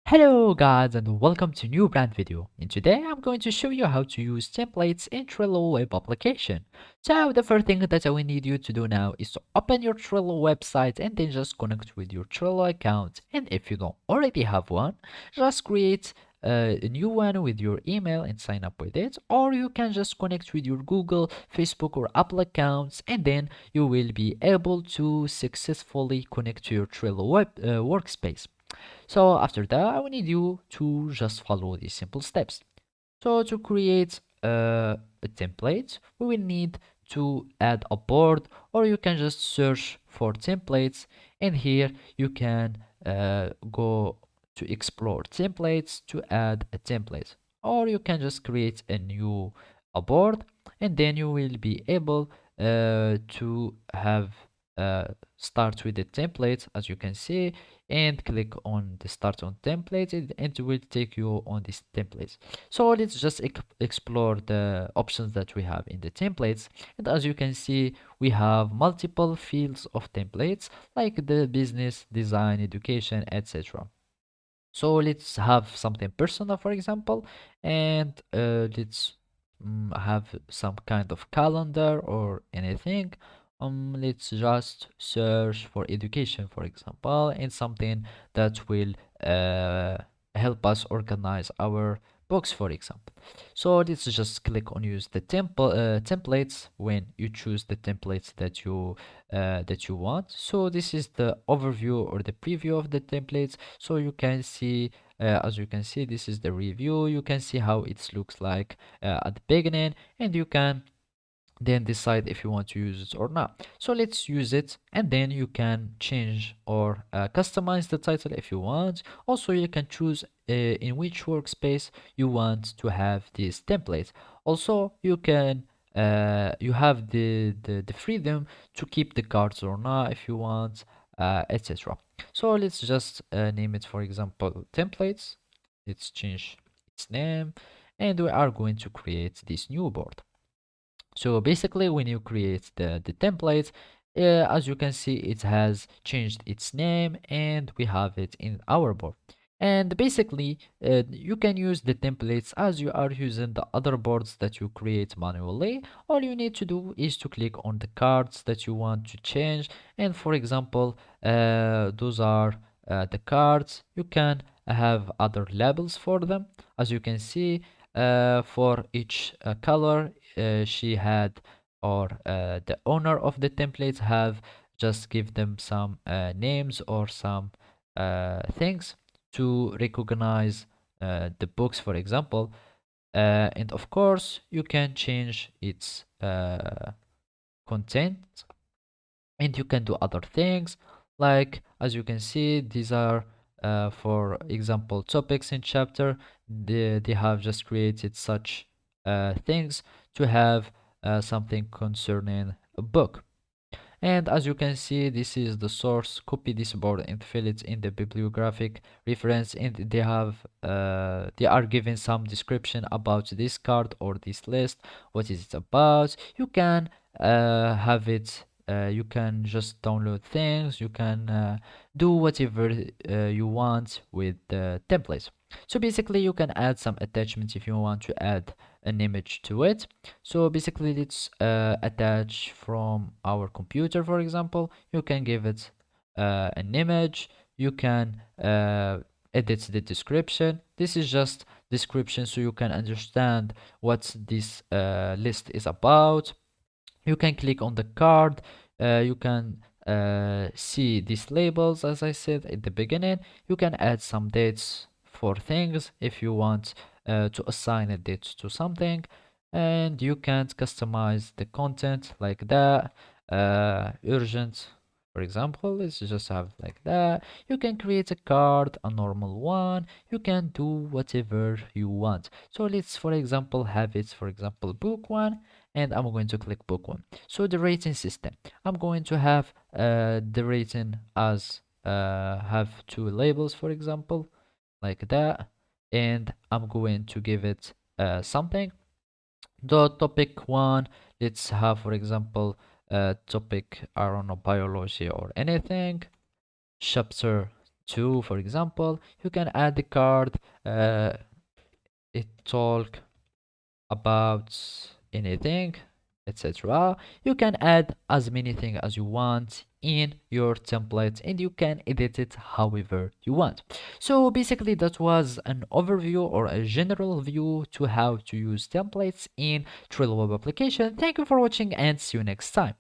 Hello guys and welcome to new brand video. And today I'm going to show you how to use templates in Trello web application. So the first thing that I will need you to do now is to open your Trello website and then just connect with your Trello account. And if you don't already have one, just create a new one with your email and sign up with it, or you can just connect with your Google, Facebook or Apple accounts, and then you will be able to successfully connect to your Trello web workspace. So after that, I will need you to just follow these simple steps. So to create a template, we will need to add a board, or you can just search for templates, and here you can go to explore templates to add a template, or you can just create a new a board, and then you will be able to have start with the template as you can see, and click on the start on template, and it will take you on this template. So let's just explore the options that we have in the templates. And as you can see, we have multiple fields of templates like the business, design, education, etc. So let's have something personal, for example, and let's have some kind of calendar or anything. Let's just search for education, for example, and something that will uh, help us organize our books, for example. So let's just click on use the templates when you choose the templates that you want. So this is the overview or the preview of the templates. So you can see, as you can see, this is the review. You can see how it looks like at the beginning, and you can then decide if you want to use it or not. So let's use it, and then you can change or customize the title if you want. Also, you can choose in which workspace you want to have these templates. Also, you can you have the freedom to keep the cards or not if you want, etc. So let's just name it, for example, templates. Let's change its name, and we are going to create this new board. So basically, when you create the template, as you can see, it has changed its name and we have it in our board. And basically, you can use the templates as you are using the other boards that you create manually. All you need to do is to click on the cards that you want to change. And for example, those are the cards. You can have other labels for them. As you can see, for each color, she had, or the owner of the templates have just give them some names or some things to recognize the books, for example. And of course, you can change its content, and you can do other things, like as you can see, these are for example topics in chapter. They have just created such things to have something concerning a book. And as you can see, this is the source. Copy this board and fill it in the bibliographic reference, and they are given some description about this card or this list, what is it about. You can have it, you can just download things, you can do whatever you want with the templates. So basically you can add some attachments if you want to add an image to it. So basically let's attach from our computer, for example. You can give it an image. You can edit the description. This is just description so you can understand what this list is about. You can click on the card. You can see these labels, as I said at the beginning. You can add some dates for things if you want to assign a date to something, and you can customize the content like that. Urgent, for example, let's just have like that. You can create a card, a normal one. You can do whatever you want. So let's, for example, have it, for example, book one, and I'm going to click book one. So the rating system, I'm going to have the rating as have two labels, for example, like that, and I'm going to give it something. The topic one, let's have, for example, topic, I don't know, biology or anything. Chapter to, for example, you can add the card. It talk about anything, etc. You can add as many things as you want in your template and you can edit it however you want. So basically that was an overview or a general view to how to use templates in Trello web application. Thank you for watching and see you next time.